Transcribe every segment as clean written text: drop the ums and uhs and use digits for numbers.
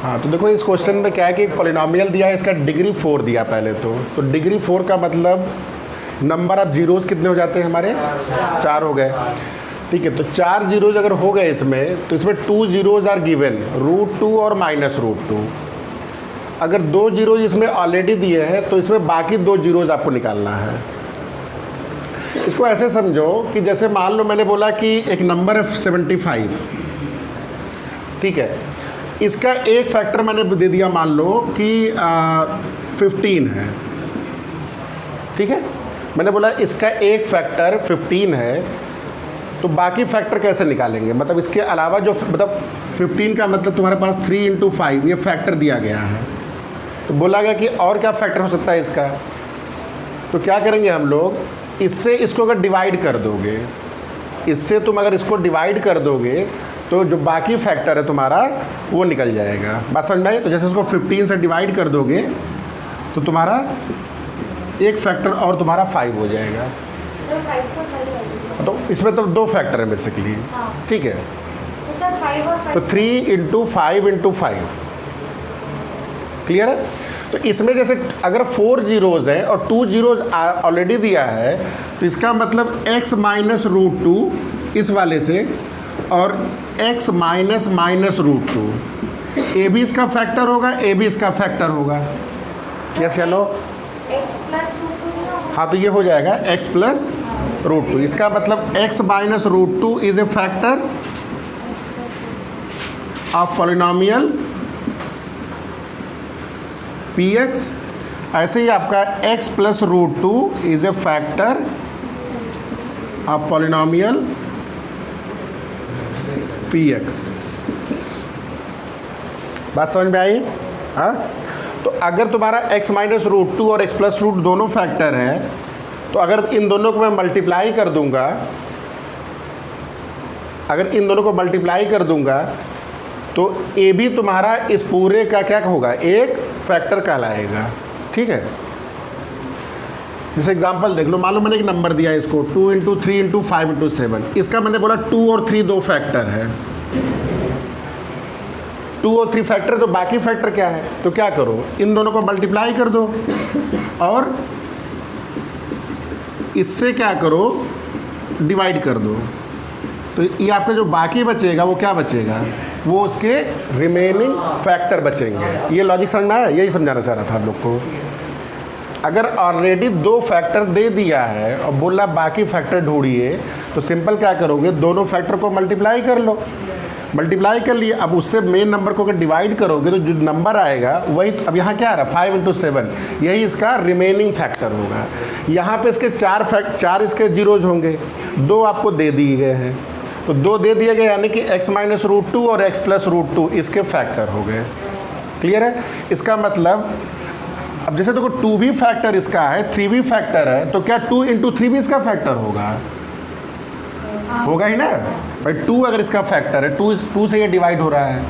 हाँ, तो देखो इस क्वेश्चन में क्या है कि एक पॉलिनोमियल दिया है, इसका डिग्री 4 दिया पहले तो डिग्री 4 का मतलब नंबर ऑफ जीरोज़ कितने हो जाते हैं हमारे, 4 हो गए। ठीक है, तो 4 जीरोज़ अगर हो गए इसमें, तो इसमें 2 जीरोज़ आर गिवन, √2 और -√2। अगर 2 जीरोज़ इसमें ऑलरेडी दिए हैं तो इसमें बाकी 2 जीरोज़ आपको निकालना है। इसको ऐसे समझो कि जैसे मान लो मैंने बोला कि एक नंबर है 75, ठीक है, इसका एक फैक्टर मैंने दे दिया, मान लो कि 15 है। ठीक है, मैंने बोला इसका एक फैक्टर 15 है, तो बाकी फैक्टर कैसे निकालेंगे, मतलब इसके अलावा जो मतलब 15 का मतलब तुम्हारे पास 3 × 5 ये फैक्टर दिया गया है, तो बोला गया कि और क्या फैक्टर हो सकता है इसका। तो क्या करेंगे हम लोग, इससे इसको अगर डिवाइड कर दोगे, इससे तुम अगर इसको डिवाइड कर दोगे तो जो बाकी फैक्टर है तुम्हारा वो निकल जाएगा। बात समझ में आई? तो जैसे इसको 15 से डिवाइड कर दोगे तो तुम्हारा एक फैक्टर और तुम्हारा 5 हो जाएगा। तो इसमें तो 2 फैक्टर है बेसिकली। ठीक है, तो 3 × 5 × 5 क्लियर है। तो इसमें जैसे अगर 4 जीरोज़ हैं और 2 जीरोज़ ऑलरेडी दिया है, तो इसका मतलब x - √2 इस वाले से और x - √2 ए भी इसका फैक्टर होगा, ए भी इसका फैक्टर होगा। यस, चलो हाँ, तो ये हो जाएगा x + √2। इसका मतलब x - √2 is a factor of polynomial px। ऐसे ही आपका x + √2 is a factor of polynomial px। बात समझ में आई? हाँ, तो अगर तुम्हारा x - √2 और x + √2 दोनों फैक्टर हैं, तो अगर इन दोनों को मैं मल्टीप्लाई कर दूंगा, अगर इन दोनों को मल्टीप्लाई कर दूंगा तो ए भी तुम्हारा इस पूरे का क्या होगा, एक फैक्टर कहलाएगा। ठीक है, जैसे एग्जांपल देख लो, मान लो मैंने एक नंबर दिया है इसको 2 × 3 × 5 × 7। इसका मैंने बोला 2 और 3 2 फैक्टर है, 2 और 3 फैक्टर है, तो बाकी फैक्टर क्या है, तो क्या करो, इन दोनों को मल्टीप्लाई कर दो और इससे क्या करो, डिवाइड कर दो। तो ये आपका जो बाकी बचेगा वो क्या बचेगा, वो उसके रिमेनिंग फैक्टर बचेंगे। ये लॉजिक समझ में आया? यही समझाना चाह रहा था आप लोग को। अगर ऑलरेडी 2 फैक्टर दे दिया है और बोला बाकी फैक्टर ढूंढिए, तो सिंपल क्या करोगे, दोनों फैक्टर को मल्टीप्लाई कर लो। मल्टीप्लाई कर लिए, अब उससे मेन नंबर को अगर डिवाइड करोगे तो जो नंबर आएगा वही, अब यहाँ क्या आ रहा है 5 × 7, यही इसका रिमेनिंग फैक्टर होगा। यहाँ पे इसके 4 इसके जीरोज होंगे, 2 आपको दे दिए गए हैं, तो 2 दे दिए गए, यानी कि x - √2 और x + √2 इसके फैक्टर हो गए। क्लियर है? इसका मतलब अब जैसे देखो 2 भी फैक्टर इसका है, 3 भी फैक्टर है, तो क्या 2 × 3 भी इसका फैक्टर होगा? होगा ही ना भाई। 2 अगर इसका फैक्टर है, 2 से ये डिवाइड हो रहा है,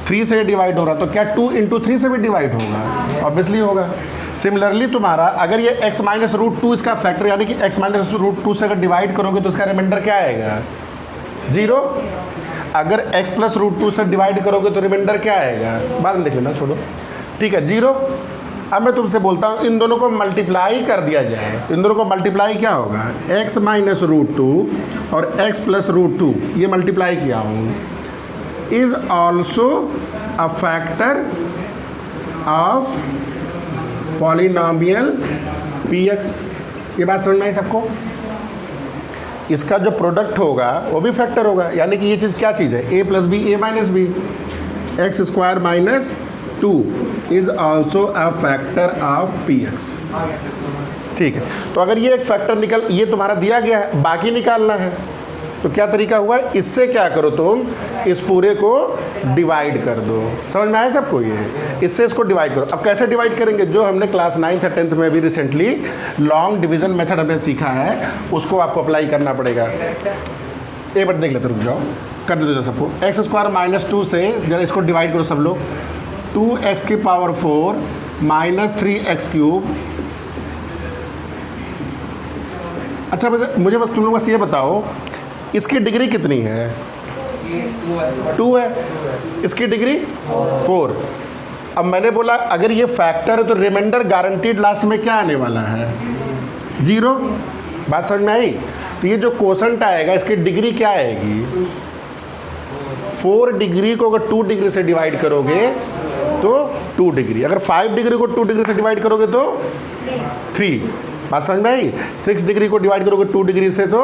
3 से ये डिवाइड हो रहा है, तो क्या 2 × 3 से भी डिवाइड होगा? ऑब्वियसली होगा। सिमिलरली तुम्हारा अगर ये x - √2 इसका फैक्टर, यानी कि x - √2 से अगर डिवाइड करोगे तो इसका रिमाइंडर क्या आएगा, 0। अगर x + √2 से डिवाइड करोगे तो रिमाइंडर क्या आएगा, बाद में देख लेना, छोड़ो। ठीक है, 0। अब मैं तुमसे बोलता हूँ इन दोनों को मल्टीप्लाई कर दिया जाए, इन दोनों को मल्टीप्लाई क्या होगा, x - √2 और x + √2 ये मल्टीप्लाई किया हूँ, is also a factor of polynomial px। ये बात समझ में आई सबको? इसका जो प्रोडक्ट होगा वो भी फैक्टर होगा, यानी कि ये चीज़ क्या चीज़ है, a + b a - b, x² - 2 is also a factor of px। ठीक है, तो अगर ये एक फैक्टर ये तुम्हारा दिया गया है, बाकी निकालना है, तो क्या तरीका हुआ, इससे क्या करो, तुम इस पूरे को डिवाइड कर दो। समझ में आया सबको? ये इससे इसको डिवाइड करो। अब कैसे डिवाइड करेंगे, जो हमने क्लास 9th और 10th में भी रिसेंटली लॉन्ग डिवीजन मेथड हमने सीखा है, उसको आपको अप्लाई करना पड़ेगा। एक बार देख लेते, रुक जाओ, कर दो सबको। x² - 2 से जरा इसको डिवाइड करो सब लोग, 2x⁴ - 3x³। अच्छा, मुझे बस तुम लोग बस ये बताओ, इसकी डिग्री कितनी है, 2 है, इसकी डिग्री 4। अब मैंने बोला अगर ये फैक्टर है तो रिमाइंडर गारंटीड लास्ट में क्या आने वाला है? 0। बात समझ में आई? तो ये जो कोसेंट आएगा इसकी डिग्री क्या आएगी? 4 डिग्री को अगर 2 डिग्री से डिवाइड करोगे तो 2 डिग्री, अगर 5 डिग्री को 2 डिग्री से डिवाइड करोगे तो 3। बात समझ में आई? 6 डिग्री को डिवाइड करोगे 2 डिग्री से तो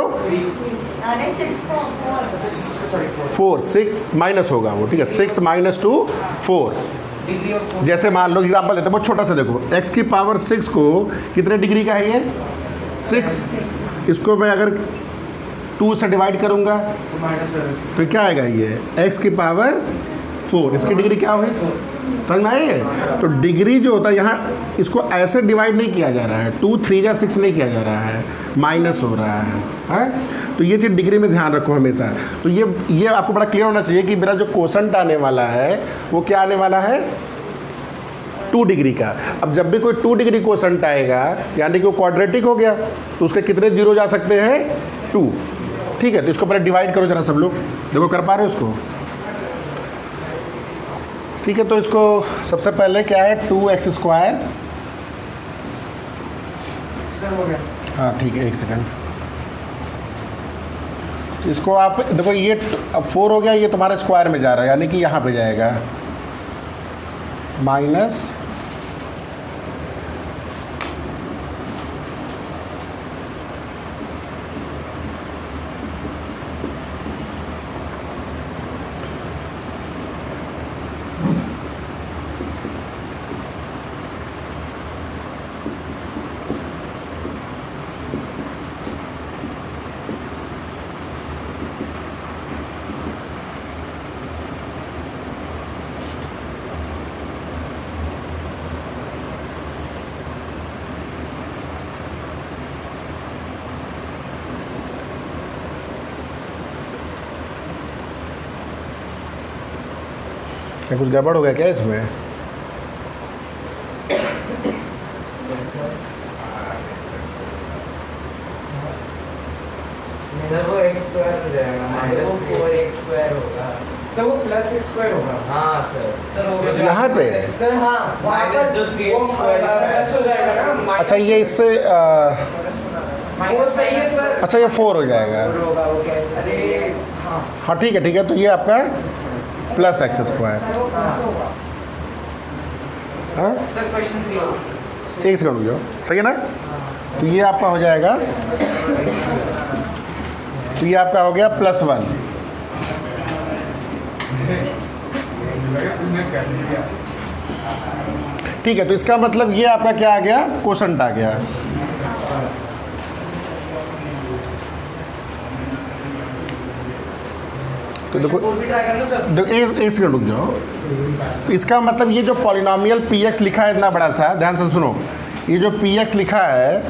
4, 6 माइनस होगा वो, ठीक है, 6 - 2 4। जैसे मान लो एग्जाम्पल देते हैं बहुत छोटा सा, देखो x की पावर 6 को कितने डिग्री का है ये? 6। इसको मैं अगर 2 से डिवाइड करूंगा तो क्या आएगा? ये x की पावर 4, इसकी डिग्री क्या हुई? समझ में आई? तो डिग्री जो होता है यहाँ इसको ऐसे डिवाइड नहीं किया जा रहा है, 2 3 या 6 नहीं किया जा रहा है, माइनस हो रहा है? तो ये चीज़ डिग्री में ध्यान रखो हमेशा। तो ये आपको बड़ा क्लियर होना चाहिए कि मेरा जो कोसेंट आने वाला है वो क्या आने वाला है? 2 डिग्री का। अब जब भी कोई 2 डिग्री कोसेंट आएगा यानी कि वो क्वाड्रेटिक हो गया, तो उसके कितने जीरो जा सकते हैं? 2। ठीक है, तो इसको पहले डिवाइड करो जरा सब लोग, देखो कर पा रहे हो उसको? ठीक है, तो इसको सबसे पहले क्या है? 2x²। हाँ ठीक है, 1 सेकंड। इसको आप देखो, ये अब 4 हो गया, ये तुम्हारे स्क्वायर में जा रहा है यानी कि यहाँ पे जाएगा माइनस क्या कुछ गड़बड़ हो गया क्या इसमें? वो x² हो जाएगा, -4x² होगा सर, वो +x² होगा। हाँ सर हो गया यहाँ पे सर। हाँ माइनस जो 3x² प्लस हो जाएगा ना। अच्छा, ये इससे वो सही है सर। अच्छा, ये 4 हो जाएगा। अरे हाँ ठीक है, तो ये आपका +x²। हाँ सर क्वेश्चन 3 1 सेकंड रुक जाओ, सही है ना? तो ये आपका हो जाएगा, तो ये आपका हो गया +1। ठीक है, तो इसका मतलब ये आपका क्या आ गया? कोसेंट आ गया। तो देखो एक सेकंड रुक जाओ। इसका मतलब ये जो पॉलिनोमियल px लिखा है इतना बड़ा सा, ध्यान से सुनो, ये जो px लिखा है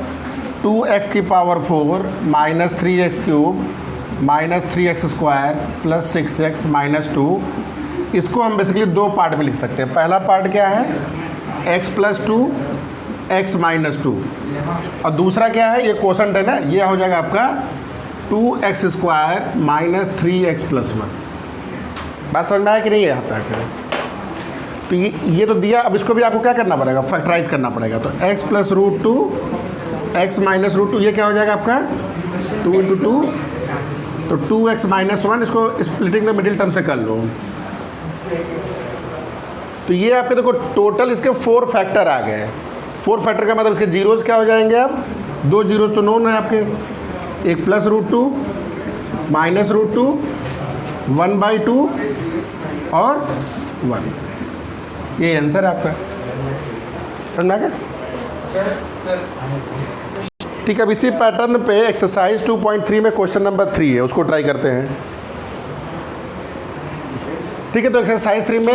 2x की पावर 4 -3x³ -3x² + 6x -2, इसको हम बेसिकली 2 पार्ट में लिख सकते हैं। पहला पार्ट क्या है? x + 2 x -2, और दूसरा क्या है? ये कोसेंट है ना, ये हो जाएगा आपका 2x² - 3x + 1। बात समझ में आया कि नहीं है यहाँ तक? तो ये तो दिया, अब इसको भी आपको क्या करना पड़ेगा? फैक्टराइज करना पड़ेगा। तो x + √2 x -√2, ये क्या हो जाएगा आपका? 2 × 2, तो 2x - 1, इसको स्प्लिटिंग द मिडिल टर्म से कर लो। तो ये आपके देखो टोटल इसके 4 फैक्टर आ गए। 4 फैक्टर का मतलब इसके जीरोज़ क्या हो जाएंगे? अब 2 जीरोज़ तो नोन है आपके, एक +√2 -√2 1/2 और 1। ये आंसर है आपका। समझ आ गया? ठीक है, अब इसी पैटर्न पे एक्सरसाइज 2.3 में क्वेश्चन नंबर 3 है, उसको ट्राई करते हैं। ठीक है, तो एक्सरसाइज 3 में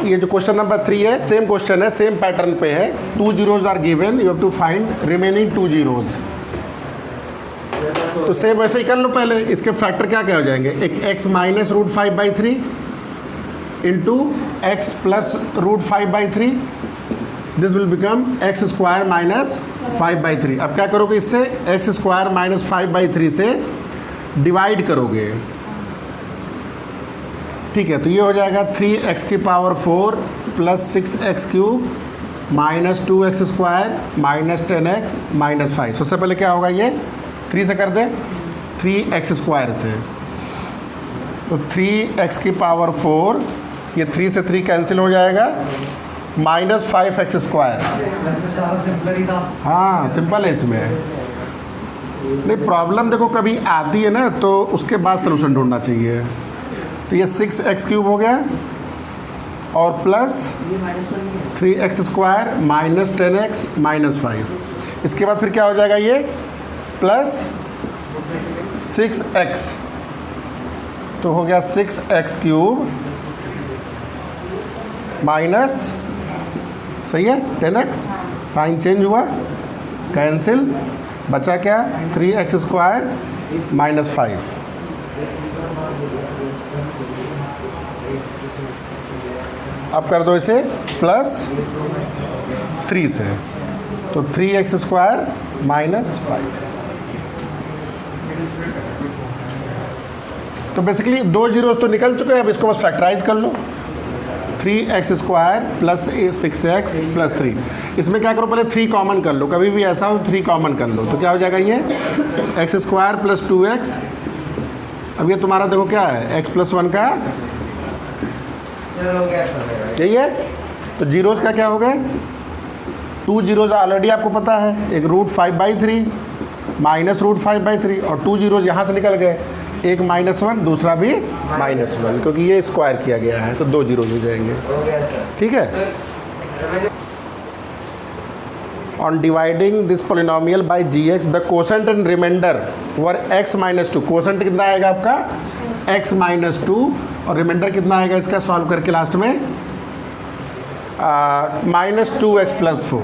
ये जो क्वेश्चन नंबर 3 है, सेम क्वेश्चन है, सेम पैटर्न पे है। 2 zeros are given, you have to find remaining 2 zeros। तो सेम वैसे ही कर लो पहले। इसके फैक्टर क्या क्या हो जाएंगे? एक x - √5/3 into x + √5/3, this will become x² - 5/3। अब क्या करोगे? इससे x² - 5/3 से डिवाइड करोगे। ठीक है, तो ये हो जाएगा 3x की power 4 plus 6x cube minus 2x square minus 10x minus 5। सबसे पहले क्या होगा, ये 3 से कर दें, 3x स्क्वायर से, तो 3x की पावर 4, ये 3 से 3 कैंसिल हो जाएगा, माइनस 5x स्क्वायर। हाँ सिंपल है इसमें, नहीं प्रॉब्लम देखो कभी आती है ना तो उसके बाद सलूशन ढूंढना चाहिए। तो ये 6x क्यूब हो गया और plus 3x square minus 10x minus 5। इसके बाद फिर क्या हो जाएगा, ये प्लस 6x, तो हो गया 6x क्यूब माइनस, सही है, 10x, साइन चेंज हुआ, कैंसिल, बचा क्या, 3x स्क्वायर माइनस 5। अब कर दो इसे प्लस 3 से, तो 3x स्क्वायर माइनस 5। तो बेसिकली 2 जीरोस तो निकल चुके हैं, अब इसको बस फैक्टराइज कर लो, 3x square plus 6x plus 3। इसमें क्या करो, पहले 3 कॉमन कर लो, कभी भी ऐसा हो 3 कॉमन कर लो, तो क्या हो जाएगा, ये x स्क्वायर प्लस 2x। अब ये तुम्हारा देखो क्या है, x प्लस 1 का यही है, तो जीरोस का क्या हो गया, 2 जीरोस ऑलरेडी आपको पता है, एक √5/3 माइनस √5/3, और 2 जीरोस यहाँ से निकल गए, एक -1 दूसरा भी -1, क्योंकि ये स्क्वायर किया गया है, तो 2 जीरोस हो जाएंगे। ठीक है, on dividing this polynomial by gx the quotient and remainder were x - 2। Quotient कितना आएगा आपका, x - 2, और रिमाइंडर कितना आएगा इसका सॉल्व करके लास्ट में -2x + 4।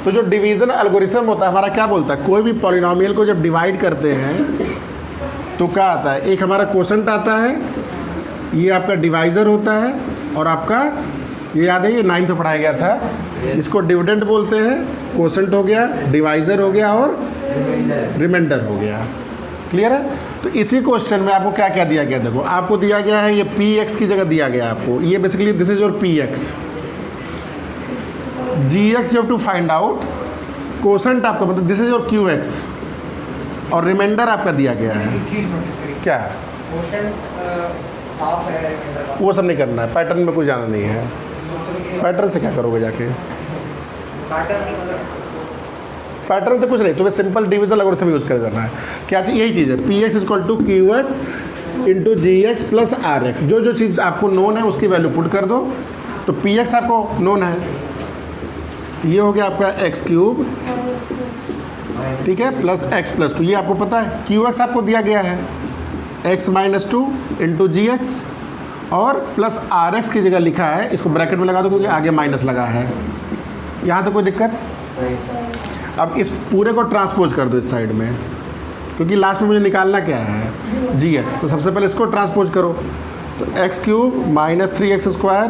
तो जो डिवीज़न एल्गोरिथम होता है हमारा क्या बोलता है, कोई भी पॉलिनोमियल को जब डिवाइड करते हैं तो क्या आता है, एक हमारा कोसेंट आता है, ये आपका डिवाइज़र होता है, और आपका ये याद है, ये 9th में पढ़ाया गया था, इसको डिविडेंड बोलते हैं। कोसेंट हो गया, डिवाइज़र हो गया, और रिमाइंडर हो गया। क्लियर है। तो इसी क्वेश्चन में आपको क्या क्या दिया गया, देखो आपको दिया गया है ये px की जगह दिया गया आपको, ये basically this is your px, gx you have to find out, quotient आपका मतलब दिस इज योर qx, और रिमाइंडर आपका दिया गया है क्या, वो सब नहीं करना है, पैटर्न में कुछ जाना नहीं है। पैटर्न से क्या करोगे जाके, पैटर्न से कुछ नहीं, तुम्हें सिंपल डिवीजन एल्गोरिथम यूज़ कर देना है। क्या चीज़, यही चीज़ है, px = qx into gx plus rx। जो जो चीज़ आपको नोन है उसकी वैल्यू पुट कर दो, तो px आपको नोन है, ये हो गया आपका x3, ठीक है, प्लस x + 2, ये आपको पता है। qx आपको दिया गया है x - 2 इंटू gx, और प्लस rx की जगह लिखा है, इसको ब्रैकेट में लगा दो क्योंकि आगे माइनस लगा है। यहाँ तो कोई दिक्कत। अब इस पूरे को ट्रांसपोज कर दो इस साइड में, क्योंकि लास्ट में मुझे निकालना क्या है, gx, तो सबसे पहले इसको ट्रांसपोज करो, तो x3 - 3x स्क्वायर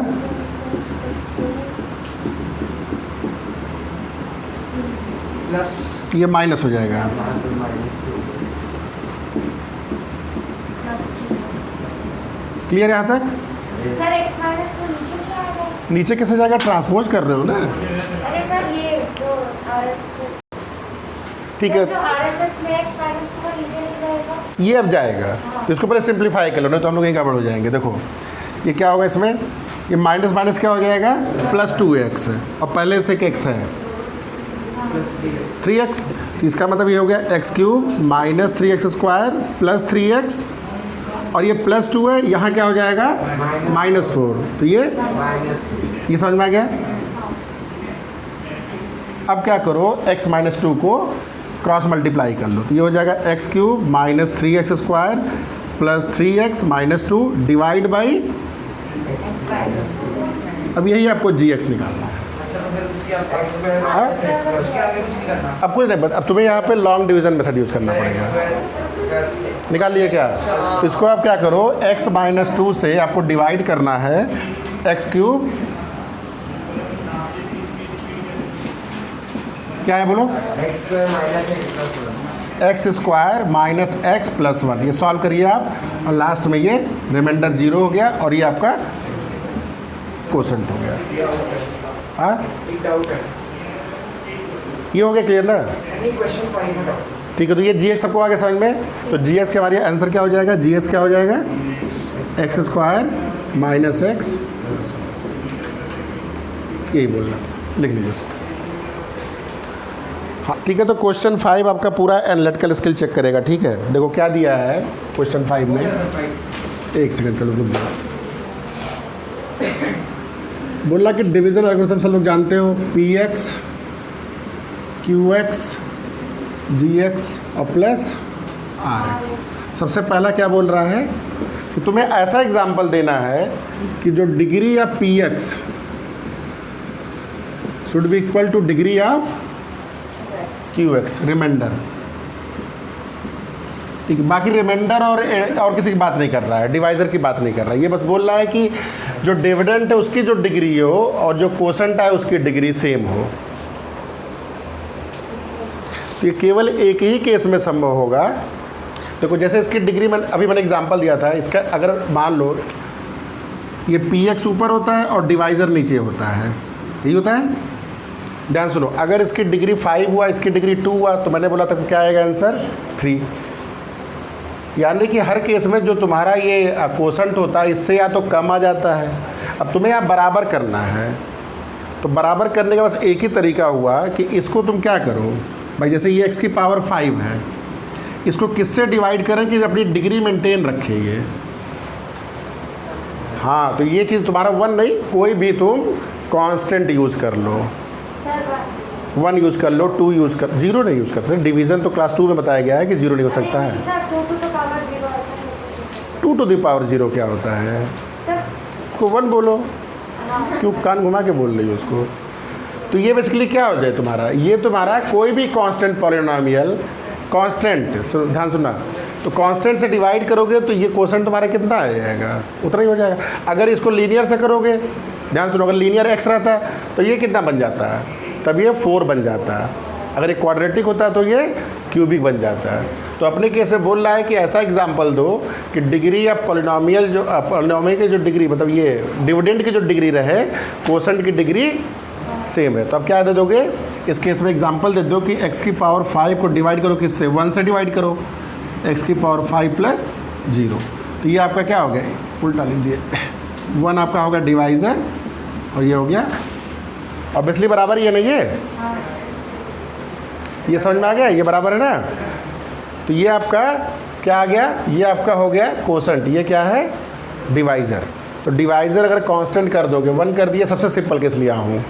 ये माइनस हो जाएगा, क्लियर है यहाँ तक। सर x - 2 नीचे नहीं आएगा, नीचे कैसे जाएगा, ट्रांसपोज कर रहे हो ना। अरे सर ये जो RHS, ठीक है, जो RHS में x - 2 नीचे नहीं जाएगा, ये अब जाएगा, तो इसको पहले सिंप्लीफाई कर लो, नहीं तो हम लोग यहीं गड़बड़ हो जाएंगे। देखो ये क्या होगा, इसमें ये माइनस माइनस क्या हो जाएगा, +2x, और पहले से एक x है 3x, तो इसका मतलब ये हो गया x3 - 3x square plus 3x, और ये +2 है, यहाँ क्या हो जाएगा -4, तो ये समझ में आ गया। अब क्या करो, x - 2 को क्रॉस मल्टीप्लाई कर लो, तो ये हो जाएगा x3 - 3x square plus 3x - 2 divide by, अब यही आपको gx निकालना है। अब कुछ नहीं, अब तुम्हें यहाँ पे लॉन्ग डिवीजन मेथड यूज़ करना पड़ेगा। निकाल लिए क्या, तो इसको आप क्या करो, x - 2 से आपको डिवाइड करना है x3, क्या है बोलो, x square minus x plus 1, ये सॉल्व करिए आप, और लास्ट में ये रिमाइंडर 0 हो गया और ये आपका कोसेंट हो गया। हाँ एक डाउट है, ये हो गया क्लियर ना? नहीं क्वेश्चन 5 में डाउट। ठीक है, तो ये जी एक्स सबको आगे समझ में, तो जी एक्स के हमारे आंसर क्या हो जाएगा, जी एक्स क्या हो जाएगा, एक्स स्क्वायर माइनस एक्स, यही बोलना, लिख लीजिए उसको। हाँ ठीक है, तो क्वेश्चन 5 आपका पूरा एनालिटिकल स्किल चेक करेगा। ठीक है, देखो क्या दिया है क्वेश्चन 5 में, एक सेकंड का रुक जाओ। बोला कि डिवीजन एल्गोरिथम सब लोग जानते हो, पी एक्स क्यू एक्स जी एक्स और प्लस आर एक्स। सबसे पहला क्या बोल रहा है कि तुम्हें ऐसा एग्जाम्पल देना है कि जो degree of P X should be equal to degree of Q X, remainder. ठीक है, बाकी रिमाइंडर और किसी की बात नहीं कर रहा है, डिवाइज़र की बात नहीं कर रहा है, ये बस बोल रहा है कि जो डिविडेंड है उसकी जो डिग्री हो और जो कोसेंट है उसकी डिग्री सेम हो। तो ये केवल एक ही केस में संभव होगा। देखो जैसे इसकी डिग्री मैंने एग्जांपल दिया था, इसका अगर मान लो ये पी एक्स ऊपर होता है और डिवाइज़र नीचे होता है, यही होता है। ध्यान सुनो, अगर इसकी डिग्री 5 हुआ, इसकी डिग्री 2 हुआ, तो मैंने बोला था क्या आएगा आंसर 3। यानी कि हर केस में जो तुम्हारा ये कोसेंट होता है इससे या तो कम आ जाता है। अब तुम्हें यहाँ बराबर करना है, तो बराबर करने का बस एक ही तरीका हुआ कि इसको तुम क्या करो भाई, जैसे ये x की पावर 5 है, इसको किससे डिवाइड करें कि अपनी डिग्री मेंटेन रखे ये। हाँ, तो ये चीज़ तुम्हारा 1 नहीं, कोई भी तुम कांस्टेंट यूज़ कर लो, सर 1 यूज़ कर लो, 2 यूज़ कर, 0 नहीं यूज़ कर सकते। डिवीज़न तो क्लास 2 में बताया गया है कि 0 नहीं हो सकता है। सर 2 to the power 0 ऐसा 2 to the power 0 क्या होता है, सर। उसको 1 बोलो, क्यों कान घुमा के बोल रही हो उसको। तो ये बेसिकली क्या हो जाए तुम्हारा, ये तुम्हारा कोई भी कांस्टेंट पॉलिनोमियल, कांस्टेंट ध्यान सुनना, तो कांस्टेंट से डिवाइड करोगे तो ये कोसेंट तुम्हारा कितना आ जाएगा, उतना ही हो जाएगा। अगर इसको लीनियर से करोगे, ध्यान सुनो, अगर लीनियर एक्स रहता है तो ये कितना बन जाता है, तब ये 4 बन जाता है। अगर ये क्वाड्रेटिक होता है तो ये क्यूबिक बन जाता है। तो अपने केस से बोल रहा है कि ऐसा एग्जाम्पल दो कि डिग्री या पॉलिनोमियल जो पॉलिनोमियल की जो डिग्री, मतलब ये डिविडेंड की जो डिग्री रहे, कोसेंट की डिग्री सेम है। तो अब क्या दे दोगे, इस केस में एग्जांपल दे दो कि x की पावर 5 को डिवाइड करो किससे, 1 से डिवाइड करो, x की पावर 5 प्लस 0। तो ये आपका क्या हो गया, उल्टा लिख दिए, 1 आपका हो गया डिवाइज़र और ये हो गया, ऑब्वियसली बराबर ही है ना ये समझ में आ गया, ये बराबर है ना। तो ये आपका क्या आ गया, ये आपका हो गया कोसेंट, ये क्या है डिवाइज़र। तो डिवाइज़र अगर कांस्टेंट कर दोगे, 1 कर दिया, सबसे सिंपल केस लिया हूँ।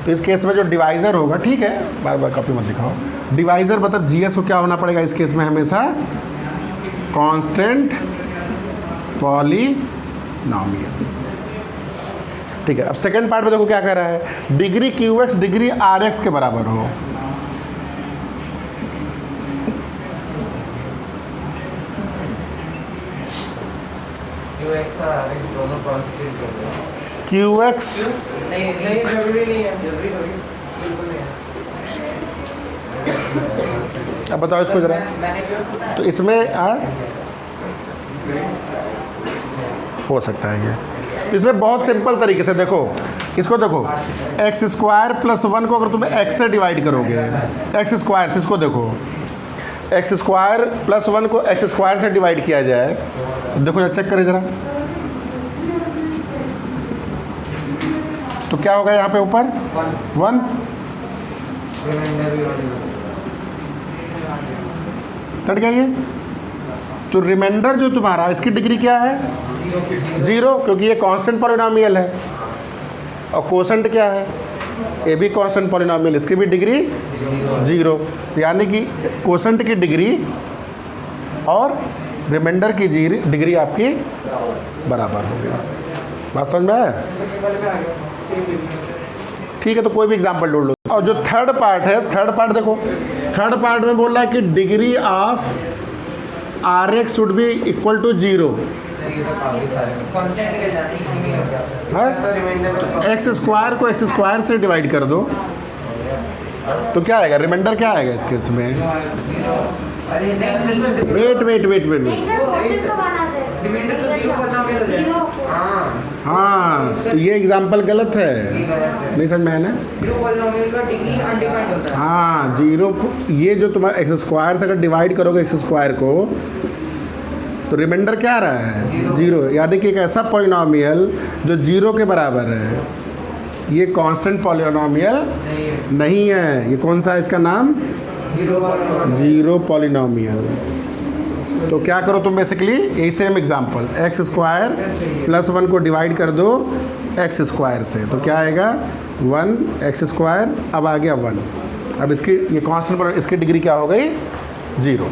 तो इस केस में जो डिवाइज़र होगा, ठीक है बार बार कॉपी मत दिखाओ, डिवाइज़र मतलब जीएस को क्या होना पड़ेगा इस केस में हमेशा, कांस्टेंट पॉलिनोमियल। ठीक है, अब सेकंड पार्ट में देखो क्या कह रहा है, degree Q X degree R X के बराबर हो। दोनों कांस्टेंट हो गए। क्यू एक्स नहीं जरूरी नहीं है, जरूरी थोड़ी, बिल्कुल नहीं है। अब बताओ इसको जरा, तो इसमें हो सकता है ये, तो इसमें बहुत सिंपल तरीके से देखो, इसको देखो, एक्स स्क्वायर प्लस 1 को अगर तुम्हें एक्स से डिवाइड करोगे, एक्स स्क्वायर से, इसको देखो एक्स स्क्वायर प्लस 1 को एक्स स्क्वायर से डिवाइड किया जाए, तो देखो चेक करें ज़रा, तो क्या होगा यहाँ पे ऊपर 1, कट गया ये। तो रिमाइंडर जो तुम्हारा, इसकी डिग्री क्या है 0, क्योंकि ये कांस्टेंट पॉलिनोमियल है, और कोसेंट क्या है, ये भी कांस्टेंट पॉलिनोमियल, इसकी भी डिग्री 0। तो यानी कि कोसेंट की डिग्री और रिमाइंडर की डिग्री आपकी बराबर हो गई। बात समझ में आया? ठीक है, तो कोई भी एग्जांपल ढूंढ लो। और जो थर्ड पार्ट है, थर्ड पार्ट देखो, थर्ड पार्ट में बोल रहा है कि degree of R X should be equal to 0। तो एक्स स्क्वायर को एक्स स्क्वायर से डिवाइड कर दो, तो क्या आएगा, रिमाइंडर क्या आएगा इस केस में अरे नहीं वेट वेट वेट वेट नहीं वेट सर क्वेश्चन तो बना जाए रिमाइंडर तो जीरो पॉलिनोमियल हो जाएगा। हाँ हाँ तो ये एग्जाम्पल गलत है, नहीं समझ में आया ना। जीरो पॉलिनोमियल का डिग्री अनडिफाइंड होता है। हाँ जीरो, ये जो तुम्हारा एक्स स्क्वायर से अगर डिवाइड करोगे एक्स स्क्वायर को तो रिमाइंडर क्या आ रहा है? जीरो। यानी कि एक ऐसा पॉलिनोमियल जो जीरो के बराबर है, ये कांस्टेंट पॉलिनोमियल नहीं है। ये कौन सा है इसका नाम? Zero polynomial. Zero polynomial. तो क्या करो तुम बेसिकली यही same example, x square plus 1 को डिवाइड कर दो एक्स स्क्वायर से, तो क्या आएगा? 1 एक्स स्क्वायर, अब आ गया 1। अब इसकी ये कांस्टेंट पर इसकी डिग्री क्या हो गई? जीरो।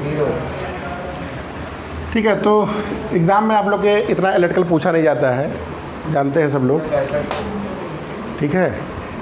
ठीक है, तो एग्ज़ाम में आप लोग के इतना एलिटिकल पूछा नहीं जाता है, जानते हैं सब लोग। ठीक है।